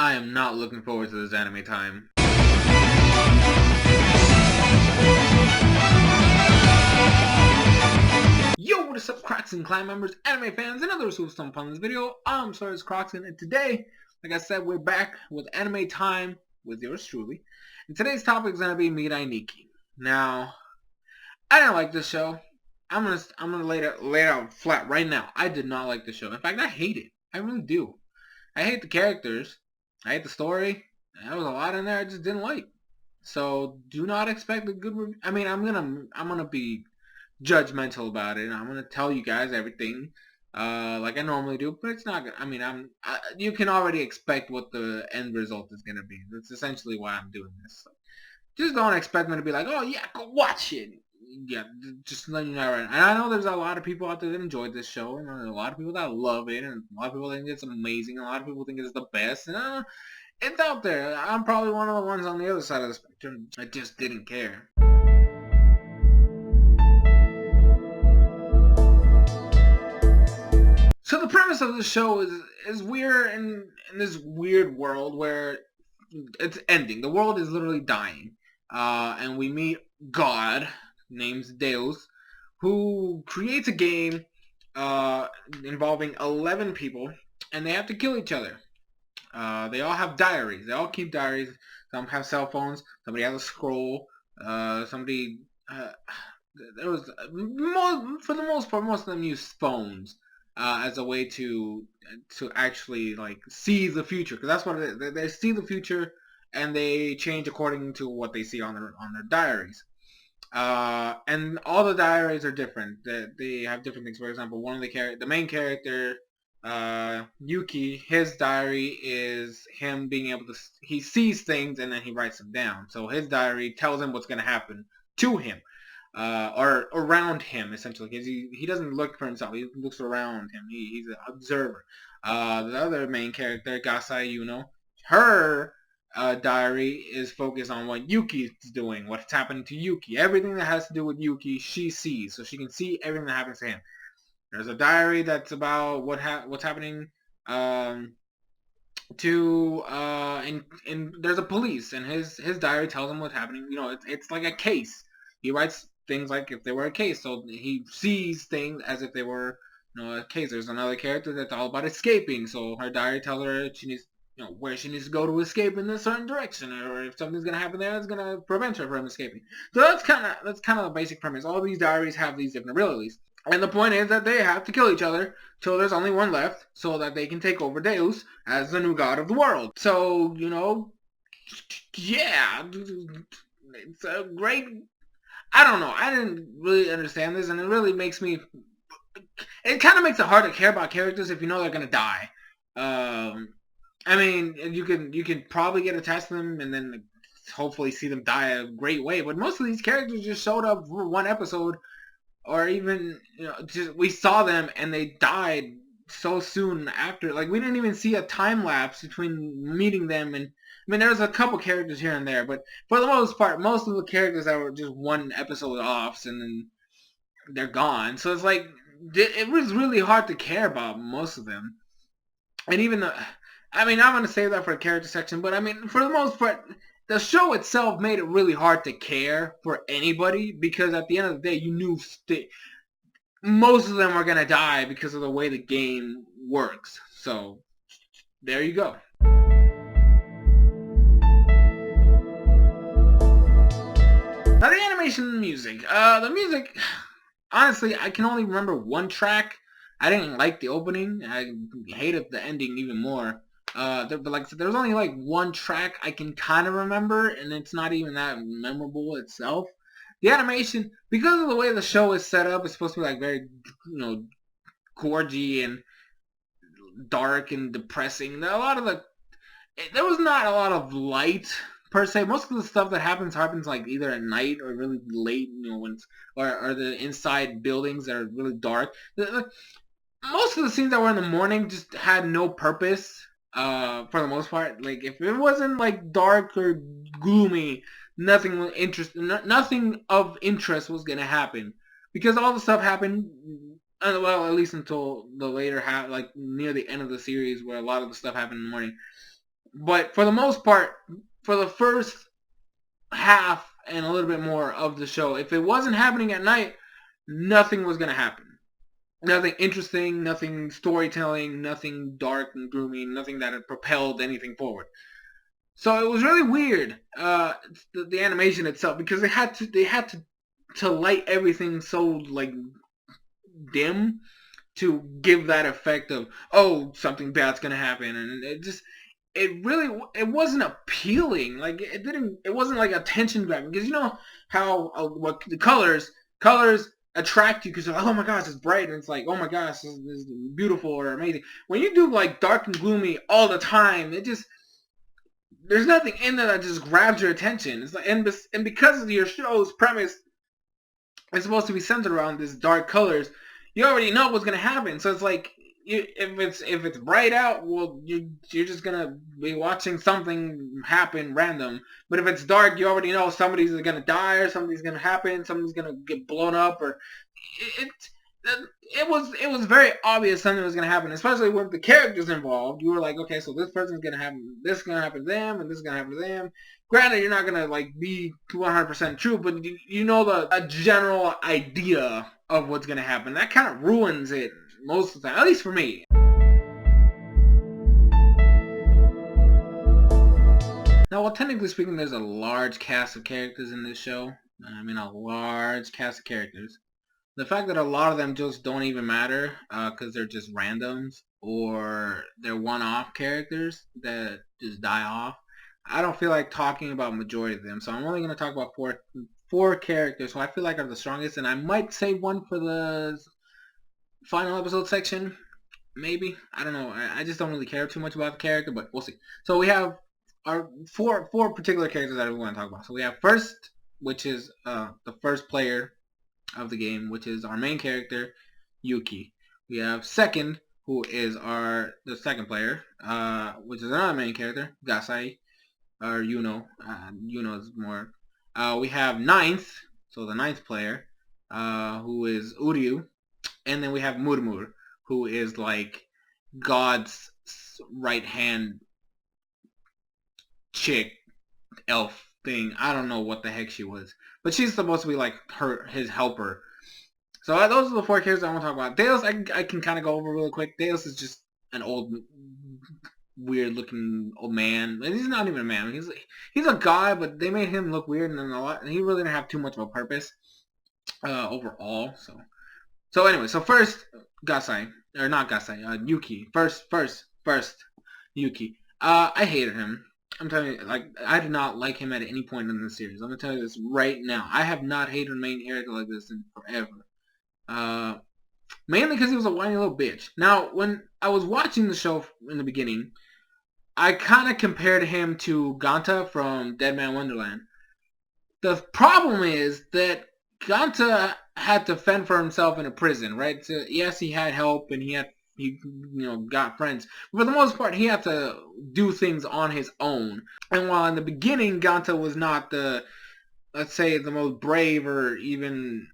I am not looking forward to this anime time. Yo, what is up, Crockxen clan members, anime fans, and others who have stumbled upon this video? I'm SoresanCrockxen, and today, like I said, we're back with anime time with yours truly. And today's topic is gonna be Mirai Nikki. Now, I didn't like this show. I'm gonna lay it out flat right now. I did not like the show. In fact, I hate it. I really do. I hate the characters. I hate the story. There was a lot in there I just didn't like. So do not expect a good review. I mean, I'm gonna be judgmental about it. I'm gonna tell you guys everything like I normally do, but it's not gonna. I mean, you can already expect what the end result is gonna be. That's essentially why I'm doing this. So just don't expect me to be like, oh yeah, go watch it. Yeah, just letting you know right now. And I know there's a lot of people out there that enjoyed this show, and there's a lot of people that love it, and a lot of people think it's amazing, and a lot of people think it's the best, and it's out there. I'm probably one of the ones on the other side of the spectrum. I just didn't care. So the premise of the show is we're in this weird world where it's ending. The world is literally dying. And we meet God, named Deus, who creates a game involving 11 people, and they have to kill each other. They all have diaries. They all keep diaries. Some have cell phones. Somebody has a scroll. Somebody... there was... for the most part, most of them use phones. As a way to actually like see the future, because that's what it is. They see the future and they change according to what they see on their diaries. And all the diaries are different. They have different things. For example, one of the main character, Yuki, his diary is him being able to he sees things and then he writes them down. So his diary tells him what's going to happen to him. Or around him, essentially, because he doesn't look for himself. He looks around him. He's an observer. The other main character, Gasai Yuno, her diary is focused on what Yuki's doing, what's happening to Yuki. Everything that has to do with Yuki, she sees, so she can see everything that happens to him. There's a diary that's about what's happening to and there's a police, and his diary tells him what's happening. You know, it's like a case. He writes things like if they were a case, so he sees things as if they were, you know, a case. There's another character that's all about escaping, so her diary tells her she needs, you know, where she needs to go to escape in a certain direction, or if something's gonna happen there, it's gonna prevent her from escaping. So that's kind of the basic premise. All these diaries have these different abilities, and the point is that they have to kill each other till there's only one left, so that they can take over Deus as the new god of the world. So, you know, yeah, it's a great. I don't know. I didn't really understand this, and it really makes me... It kind of makes it hard to care about characters if you know they're gonna die. I mean, you can probably get attached to them, and then hopefully see them die a great way. But most of these characters just showed up for one episode, or even, you know, just we saw them and they died so soon after. Like, we didn't even see a time lapse between meeting them and... I mean, there's a couple characters here and there, but for the most part, most of the characters that were just one episode off, and then they're gone. So it's like, it was really hard to care about most of them. And even I mean, I'm going to save that for the character section, but I mean, for the most part, the show itself made it really hard to care for anybody, because at the end of the day, you knew most of them are going to die because of the way the game works. So, there you go. Now the animation and music. The music, honestly, I can only remember one track. I didn't like the opening. I hated the ending even more. But like I said, there was only like one track I can kind of remember, and it's not even that memorable itself. The animation, because of the way the show is set up, it's supposed to be like very, you know, gorgy and dark and depressing. There was not a lot of light per se. Most of the stuff that happens like either at night or really late, you know, when or the inside buildings that are really dark. Most of the scenes that were in the morning just had no purpose, for the most part. Like, if it wasn't like dark or gloomy, nothing of interest was gonna happen, because all the stuff happened. Well, at least until the later half, like near the end of the series, where a lot of the stuff happened in the morning. But for the most part, for the first half and a little bit more of the show, if it wasn't happening at night, nothing was gonna happen. Nothing interesting, nothing storytelling, nothing dark and gloomy, nothing that had propelled anything forward. So it was really weird, the animation itself, because they had to light everything so like dim to give that effect of, oh, something bad's gonna happen, and it wasn't appealing. Like it wasn't like attention grabbing, because you know how what the colors attract you because you're like, oh my gosh, it's bright, and it's like, oh my gosh, this is beautiful or amazing. When you do like dark and gloomy all the time, there's nothing in there that just grabs your attention. It's like, and because of your show's premise, it's supposed to be centered around this dark colors. You already know what's gonna happen, so it's like, if it's bright out, well, you're just gonna be watching something happen random. But if it's dark, you already know somebody's gonna die, or something's gonna happen, something's gonna get blown up, or it it was very obvious something was gonna happen, especially with the characters involved. You were like, okay, so this person's gonna happen, this is gonna happen to them, and this is gonna happen to them. Granted, you're not gonna like be 100% true, but you know a general idea of what's gonna happen. That kind of ruins it most of the time, at least for me. Now, well, technically speaking, there's a large cast of characters in this show. I mean, a large cast of characters. The fact that a lot of them just don't even matter because they're just randoms or they're one-off characters that just die off. I don't feel like talking about majority of them, so I'm only going to talk about four characters who I feel like are the strongest, and I might save one for the final episode section. Maybe, I don't know. I just don't really care too much about the character, but we'll see. So we have our four particular characters that we want to talk about. So we have first, which is the first player of the game, which is our main character, Yuki. We have second, who is the second player, which is another main character, Gasai, or Yuno. Yuno is more. We have ninth, so the ninth player, who is Uryu, and then we have Murmur, who is like God's right hand chick, elf thing. I don't know what the heck she was, but she's supposed to be like his helper. So those are the four characters I want to talk about. Deus, I can kind of go over really quick. Deus is just an old, weird-looking old man. And he's not even a man. He's a guy, but they made him look weird, and he really didn't have too much of a purpose overall. So anyway, so first Gasai, or not Gasai, Yuki. First Yuki. I hated him. I'm telling you, like, I did not like him at any point in the series. I'm gonna tell you this right now. I have not hated a main character like this in forever. Mainly because he was a whiny little bitch. Now, when I was watching the show in the beginning, I kind of compared him to Ganta from Dead Man Wonderland. The problem is that Ganta had to fend for himself in a prison, right? So, yes, he had help and he got friends. But for the most part, he had to do things on his own. And while in the beginning, Ganta was not let's say, the most brave or even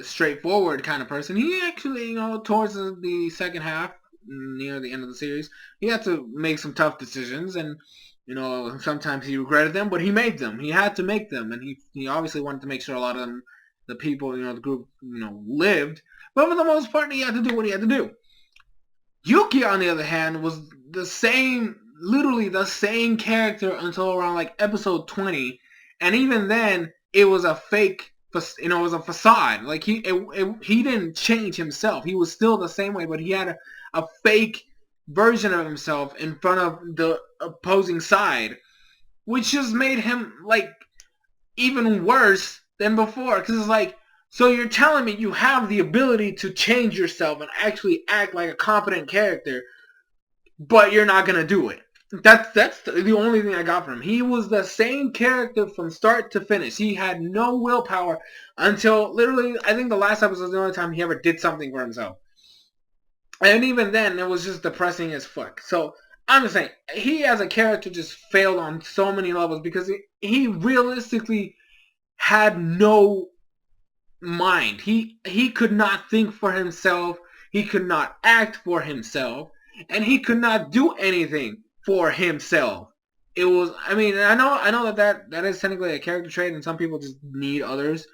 straightforward kind of person, he actually, towards the second half, near the end of the series, he had to make some tough decisions, and sometimes he regretted them, but he made them. He had to make them, and he obviously wanted to make sure a lot of them, the people, the group, lived. But for the most part, he had to do what he had to do. Yuki, on the other hand, was literally the same character until around like episode 20, and even then, it was a fake. It was a facade. Like he didn't change himself. He was still the same way, but he had a fake version of himself in front of the opposing side, which just made him like even worse than before. Because it's like, so you're telling me you have the ability to change yourself and actually act like a competent character, but you're not gonna do it. That's the only thing I got from him. He was the same character from start to finish. He had no willpower until literally, I think the last episode was the only time he ever did something for himself. And even then, it was just depressing as fuck. So, I'm just saying, he as a character just failed on so many levels because he realistically had no mind. He could not think for himself. He could not act for himself. And he could not do anything for himself. it was. I mean, I know that is technically a character trait, and some people just need others,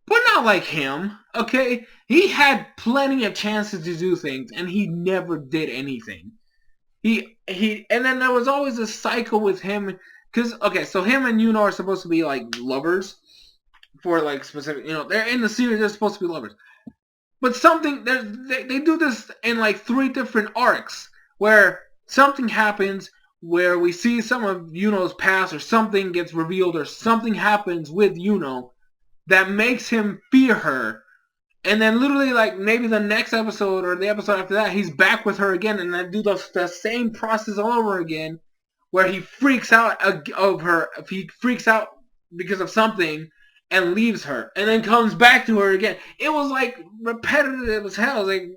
but not like him. Okay, he had plenty of chances to do things, and he never did anything. And then there was always a cycle with him, because okay, so him and Yuno are supposed to be like lovers for like specific. They're in the series. They're supposed to be lovers. But they do this in like 3 different arcs where something happens where we see some of Yuno's past or something gets revealed or something happens with Yuno that makes him fear her. And then literally like maybe the next episode or the episode after that he's back with her again and then do the same process all over again where he freaks out of her. If he freaks out because of something and leaves her and then comes back to her again. It was like repetitive as hell. Like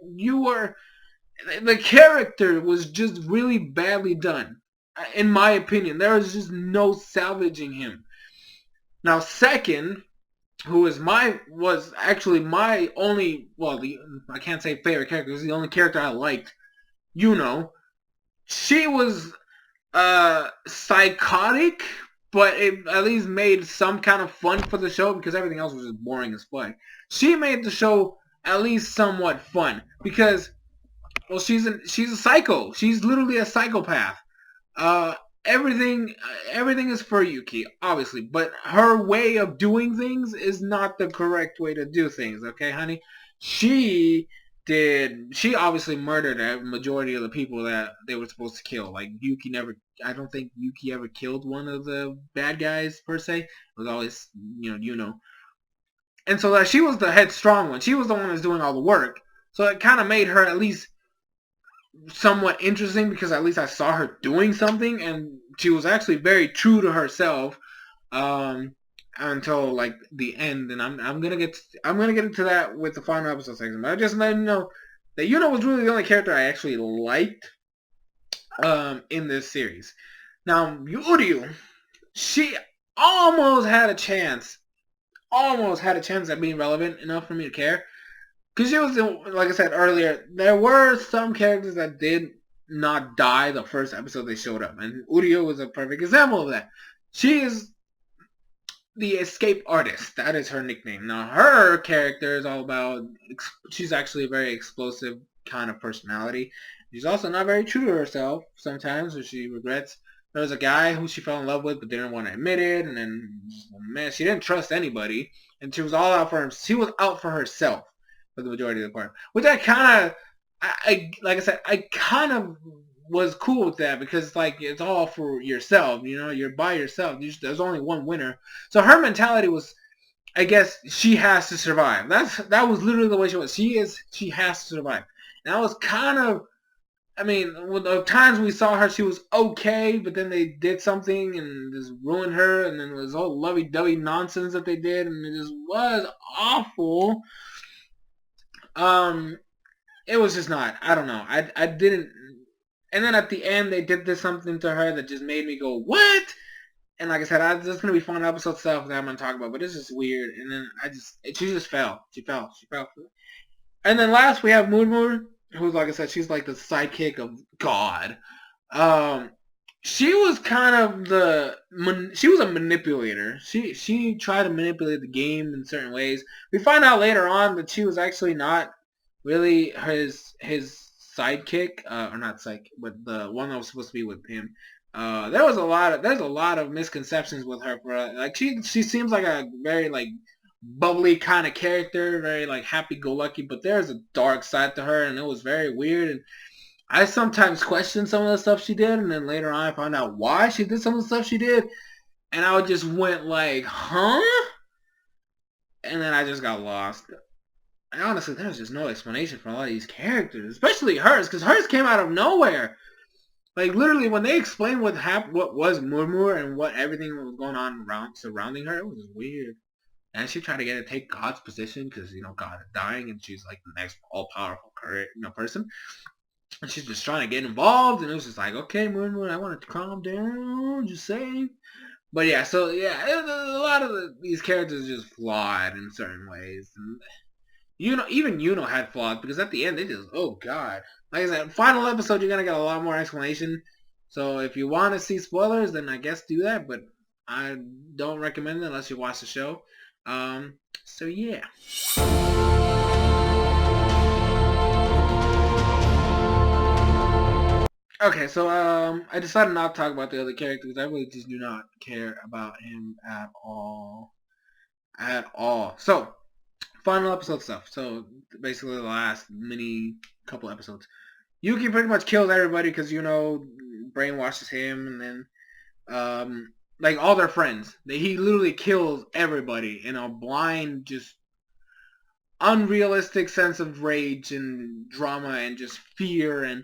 the character was just really badly done. In my opinion, there was just no salvaging him. Now, second, was actually my only, I can't say favorite character. This is the only character I liked. She was psychotic, but it at least made some kind of fun for the show because everything else was just boring as fuck. She made the show at least somewhat fun because, well, she's a psycho. She's literally a psychopath. Uh, everything is for Yuki, obviously, but her way of doing things is not the correct way to do things. Okay, honey, she she obviously murdered a majority of the people that they were supposed to kill. Like Yuki never, I don't think Yuki ever killed one of the bad guys per se. It was always, and so that she was the headstrong one. She was the one that's doing all the work. So it kind of made her at least somewhat interesting because at least I saw her doing something, and she was actually very true to herself until like the end. And I'm gonna get into that with the final episode section. But I just let you know that was really the only character I actually liked in this series. Now Yuryu, she almost had a chance at being relevant enough for me to care. Because she was, like I said earlier, there were some characters that did not die the first episode they showed up. And Uryu was a perfect example of that. She is the escape artist. That is her nickname. Now, her character is all about, she's actually a very explosive kind of personality. She's also not very true to herself sometimes, or she regrets. There was a guy who she fell in love with but didn't want to admit it. And then, man, she didn't trust anybody. And she was all out for him. She was out for herself for the majority of the part, which I kind of, like I said, I kind of was cool with that because like it's all for yourself, you're by yourself. There's only one winner, so her mentality was, I guess, she has to survive. That was literally the way she was. She has to survive. And that was kind of, I mean, with the times we saw her, she was okay, but then they did something and just ruined her, and then it was all lovey-dovey nonsense that they did, and it just was awful. It was just not. I don't know. I didn't. And then at the end, they did this something to her that just made me go, what? And like I said, there's gonna be fun episode stuff that I'm gonna talk about, but it's just weird. And then she just fell. She fell. And then last we have Moon, who's, like I said, she's like the sidekick of God. She was kind of she was a manipulator. She tried to manipulate the game in certain ways. We find out later on that she was actually not really his sidekick, or not sidekick, but the one that was supposed to be with him. There's a lot of misconceptions with her. Like she seems like a very like bubbly kind of character, very like happy-go-lucky, but there's a dark side to her, and it was very weird. And I sometimes questioned some of the stuff she did, and then later on I found out why she did some of the stuff she did, and I just went like, huh? And then I just got lost. And honestly, there's just no explanation for a lot of these characters, especially hers, because hers came out of nowhere. Like, literally, when they explained what was Murmur and what everything was going on surrounding her, it was weird. And she tried to get to take God's position because, God is dying and she's like the next all-powerful person. And she's just trying to get involved, and it was just like, okay, Moon, I want to calm down, just saying. But yeah, so yeah, a lot of these characters are just flawed in certain ways. And even had flaws because at the end they just, oh god. Like I said, final episode you're gonna get a lot more explanation. So if you want to see spoilers, then I guess do that. But I don't recommend it unless you watch the show. So yeah. Okay, so I decided not to talk about the other characters. I really just do not care about him at all. At all. So, final episode stuff. So, basically the last mini couple episodes. Yuki pretty much kills everybody because, brainwashes him, and then, like, all their friends. He literally kills everybody in a blind, just unrealistic sense of rage and drama and just fear. And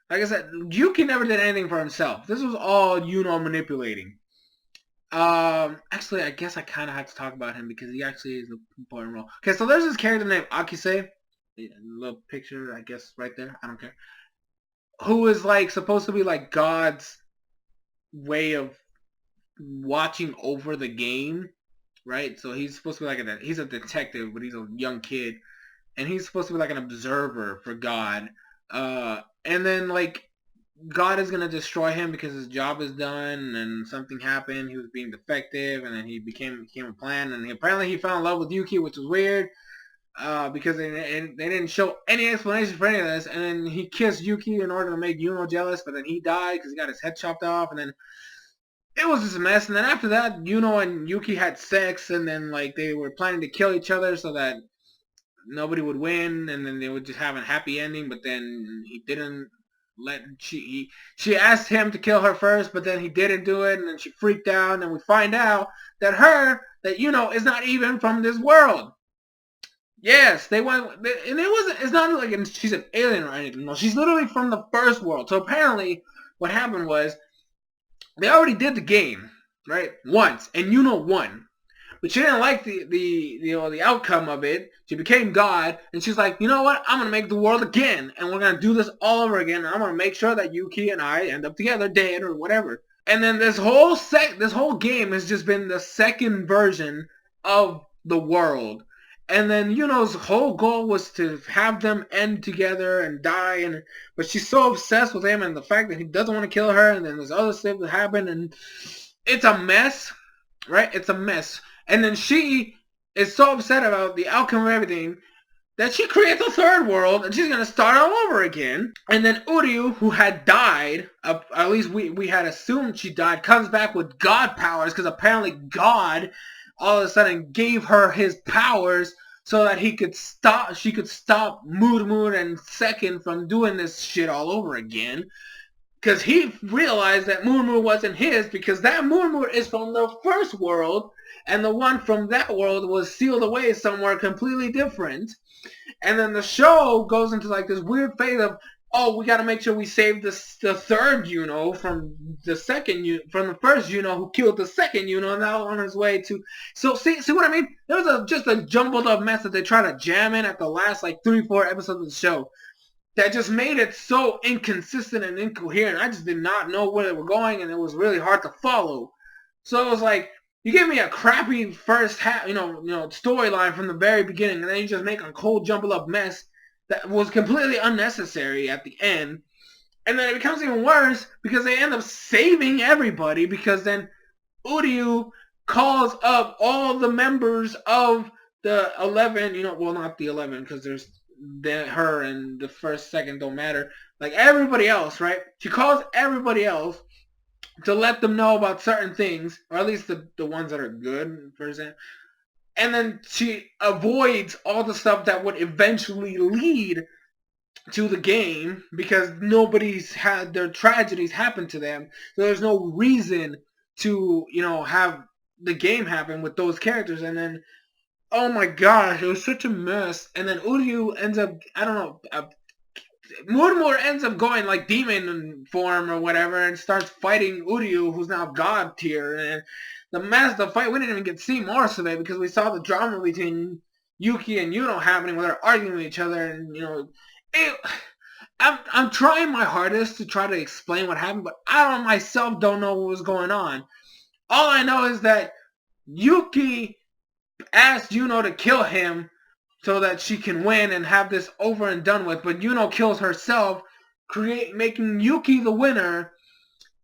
like I said, Yuki never did anything for himself. This was all manipulating. Actually, I guess I kind of have to talk about him because he actually is an important role. Okay, so there's this character named Akise, little picture, I guess, right there. I don't care. Who is like supposed to be like God's way of watching over the game, right? So he's supposed to be like he's a detective, but he's a young kid, and he's supposed to be like an observer for God. And then like God is gonna destroy him because his job is done, and something happened. He was being defective, and then he became a plan. And apparently he fell in love with Yuki, which was weird. Because they didn't show any explanation for any of this. And then he kissed Yuki in order to make Yuno jealous, but then he died because he got his head chopped off. And then it was just a mess. And then after that, Yuno and Yuki had sex, and then like they were planning to kill each other so that nobody would win, and then they would just have a happy ending. But then he didn't let she asked him to kill her first, but then he didn't do it, and then she freaked out, and we find out that is not even from this world. Yes, they went, and it wasn't. It's not like she's an alien or anything. No, she's literally from the first world. So apparently, what happened was they already did the game, right, once, and won. But she didn't like the outcome of it. She became God, and she's like, you know what? I'm gonna make the world again, and we're gonna do this all over again. And I'm gonna make sure that Yuki and I end up together, dead or whatever. And then this whole game has just been the second version of the world. And then Yuno's whole goal was to have them end together and die, but she's so obsessed with him and the fact that he doesn't want to kill her, and then there's other stuff that happen, and it's a mess, right? It's a mess. And then she is so upset about the outcome of everything that she creates a third world, and she's going to start all over again. And then Uryu, who had died, at least we had assumed she died, comes back with God powers, because apparently God all of a sudden gave her his powers so that she could stop Mood and Second from doing this shit all over again. Because he realized that Moon wasn't his, because that Moon is from the first world, and the one from that world was sealed away somewhere completely different. And then the show goes into like this weird phase of, oh, we got to make sure we save the third from the first who killed the second and now on his way to. So see what I mean? There was just a jumbled up mess that they try to jam in at the last like 3-4 episodes of the show that just made it so inconsistent and incoherent. I just did not know where they were going, and it was really hard to follow. So it was like, you give me a crappy first half, storyline from the very beginning, and then you just make a cold jumbled up mess that was completely unnecessary at the end. And then it becomes even worse because they end up saving everybody, because then Uryu calls up all the members of the 11, well, not the 11, because there's her and the first, second don't matter. Like everybody else, right? She calls everybody else to let them know about certain things, or at least the ones that are good, for example. And then she avoids all the stuff that would eventually lead to the game, because nobody's had their tragedies happen to them. So there's no reason to, have the game happen with those characters. And then, oh my gosh, it was such a mess. And then Uryu ends up, I don't know, Murmur ends up going like demon form or whatever and starts fighting Uryu, who's now God tier. And the fight, we didn't even get to see more of it because we saw the drama between Yuki and Yuno happening where they're arguing with each other. And, I'm trying my hardest to try to explain what happened, but I myself don't know what was going on. All I know is that Yuki asked Yuno to kill him so that she can win and have this over and done with. But Yuno kills herself, making Yuki the winner.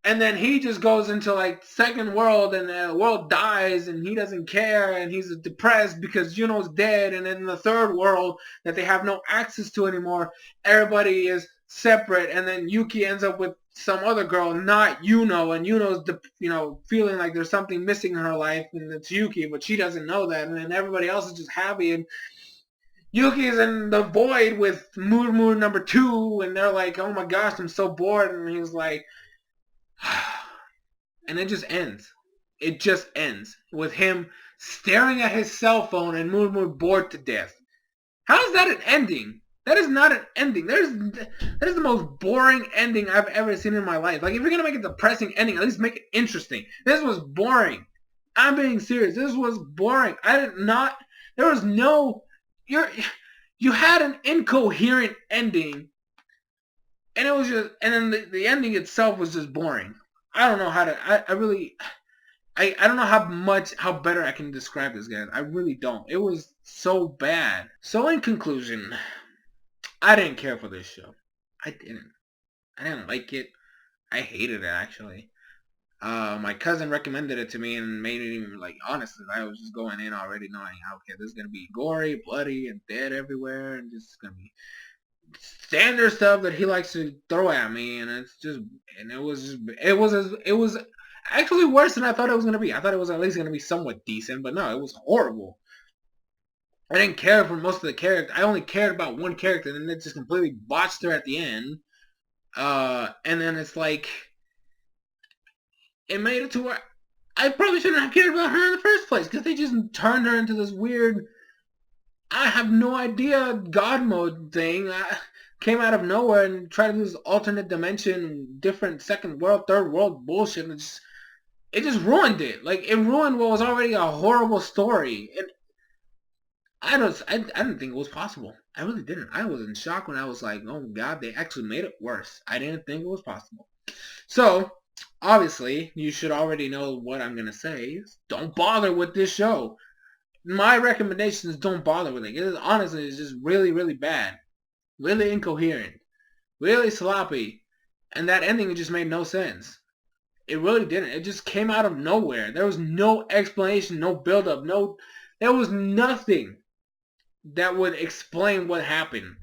And then he just goes into like second world, and the world dies, and he doesn't care, and he's depressed because Juno's dead. And then in the third world that they have no access to anymore, everybody is separate, and then Yuki ends up with some other girl, not Yuno, and Yuno's feeling like there's something missing in her life, and it's Yuki, but she doesn't know that, and then everybody else is just happy, and Yuki's in the void with Murmur number 2, and they're like, oh my gosh, I'm so bored, and he's like, and it just ends. It just ends with him staring at his cell phone and Murmur bored to death. How is that an ending? That is not an ending. That is the most boring ending I've ever seen in my life. Like, if you're gonna make a depressing ending, at least make it interesting. This was boring. I'm being serious. This was boring. There was no, you had an incoherent ending, and it was just, and then the ending itself was just boring. I don't know how to, I don't know how better I can describe this, guys. I really don't. It was so bad. So in conclusion, I didn't care for this show. I didn't like it. I hated it, actually. My cousin recommended it to me and made it even, like, honestly, I was just going in already knowing, okay, this is going to be gory, bloody, and dead everywhere, and just going to be standard stuff that he likes to throw at me, and it was actually worse than I thought it was going to be. I thought it was at least going to be somewhat decent, but no, it was horrible. I didn't care for most of the characters. I only cared about one character, and then it just completely botched her at the end. And then it's like, it made it to where I probably shouldn't have cared about her in the first place, because they just turned her into this weird, I have no idea, God mode thing. Came out of nowhere and tried to do this alternate dimension, different second world, third world bullshit. And it just ruined it. Like, it ruined what was already a horrible story. And I didn't think it was possible. I really didn't. I was in shock when I was like, oh God, they actually made it worse. I didn't think it was possible. So, obviously, you should already know what I'm going to say. Don't bother with this show. My recommendation is don't bother with it. Honestly, it's just really, really bad. Really incoherent. Really sloppy. And that ending, it just made no sense. It really didn't. It just came out of nowhere. There was no explanation, no build-up, there was nothing that would explain what happened.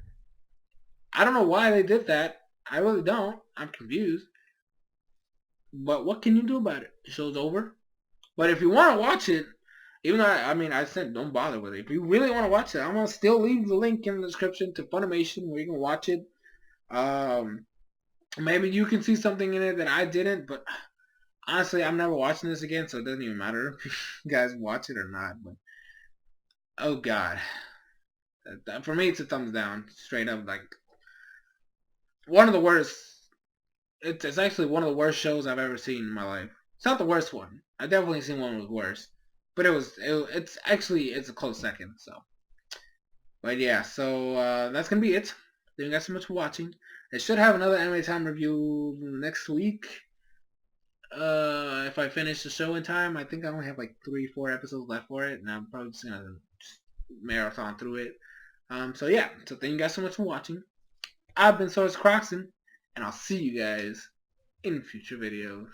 I don't know why they did that. I really don't. I'm confused. But what can you do about it? The show's over. But if you want to watch it, even though, I said don't bother with it. If you really want to watch it, I'm going to still leave the link in the description to Funimation where you can watch it. Maybe you can see something in it that I didn't, but honestly, I'm never watching this again, so it doesn't even matter if you guys watch it or not. But oh God. For me, it's a thumbs down. Straight up, like, one of the worst. It's actually one of the worst shows I've ever seen in my life. It's not the worst one. I've definitely seen one that was worse. But it's a close second, so. But yeah, so that's going to be it. Thank you guys so much for watching. I should have another Anime Time review next week. If I finish the show in time. I think I only have like 3-4 episodes left for it, and I'm probably just going to marathon through it. So yeah, so thank you guys so much for watching. I've been SoresanCrockxen, and I'll see you guys in future videos.